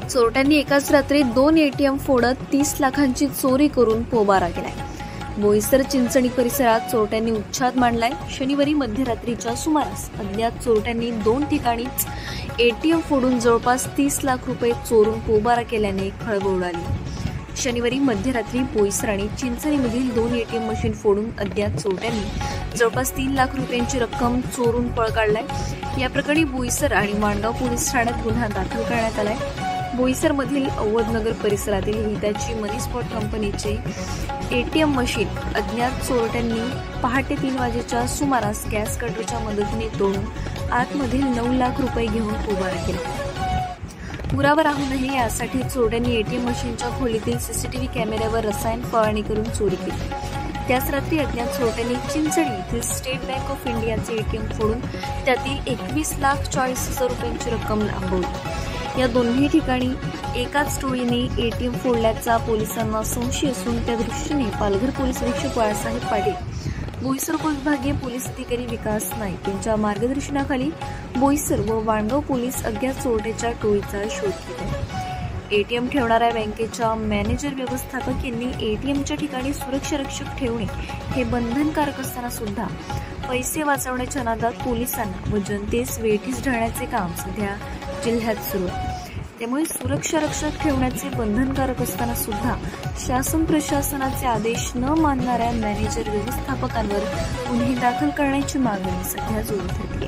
चोरट्यांनी एकाच रात्री 2 एटीएम फोडत 30 लाखांची चोरी करून पोबारा केलाय। बोईसर चिंचणी परिसरात चोरट्यांनी उच्छाद मांडलाय। शनिवारी मध्यरात्रीच्या सुमारास अज्ञात चोरट्यांनी 2 ठिकाणीच एटीएम फोडून जवळपास 30 लाख रुपये चोरून पोबारा केल्याने खळबळ उडाली। शनिवारी मध्यरात्री बोईसर आणि चिंचणीमधील 2 एटीएम मशीन फोडून अज्ञात चोरट्यांनी जवळपास 3 लाख रुपयांची रक्कम चोरून पळ काढलाय। या प्रकरणी बोईसर आणि माणगाव पोलीस ठाण्यात गुन्हा दाखल करण्यात आलाय। बोईसरमधील अवधनगर परिसरातील हिताची मनी स्पॉट कंपनीचे एटीएम मशीन अज्ञात चोरट्यांनी पहाटे 3 वाजेच्या सुमारास गॅस कटरच्या मदतीने तोडून आतमधील 9 लाख रुपये घेऊन पोबारा केला। पुरावा राहू नये यासाठी चोरट्यांनी एटीएम मशीनच्या खोलीतील सीसीटीव्ही कॅमेऱ्यावर रसायन फवारणी करून चोरी केली। त्याच रात्री अज्ञात चोरट्यांनी चिंचणी येथील स्टेट बँक ऑफ इंडियाचे एटीएम फोडून त्यातील 21,40,000 रुपयांची रक्कम लांबवली। या दोन्ही ठिकाणी एकाच टोळीने एटीएम फोडल्याचा पोलिसांना संशय असून त्या दृष्टीने पालघर पोलीस निरीक्षक बाळासाहेब पाटील, बोईसर उपविभागीय पोलीस अधिकारी विकास नाईक यांच्या मार्गदर्शनाखाली बोईसर व वाणगाव पोलीस अज्ञात चोरट्याच्या टोळीचा शोध घेत आहेत। एटीएम ठेवणाऱ्या बँकेच्या मॅनेजर व्यवस्थापक यांनी एटीएमच्या ठिकाणी सुरक्षा रक्षक ठेवणे हे बंधनकारक असताना सुद्धा पैसे वाचवण्याच्या नादात पोलिसांना व जनतेस वेठीस धरण्याचे काम सध्या जिल्ह्यात सुरू आहे। त्यामुळे सुरक्षा रक्षक ठेवण्याचे बंधनकारक असताना सुद्धा शासन प्रशासनाचे आदेश न मानणाऱ्या मॅनेजर व्यवस्थापकांवर गुन्हे दाखल करण्याची मागणी सध्या जोर धरली।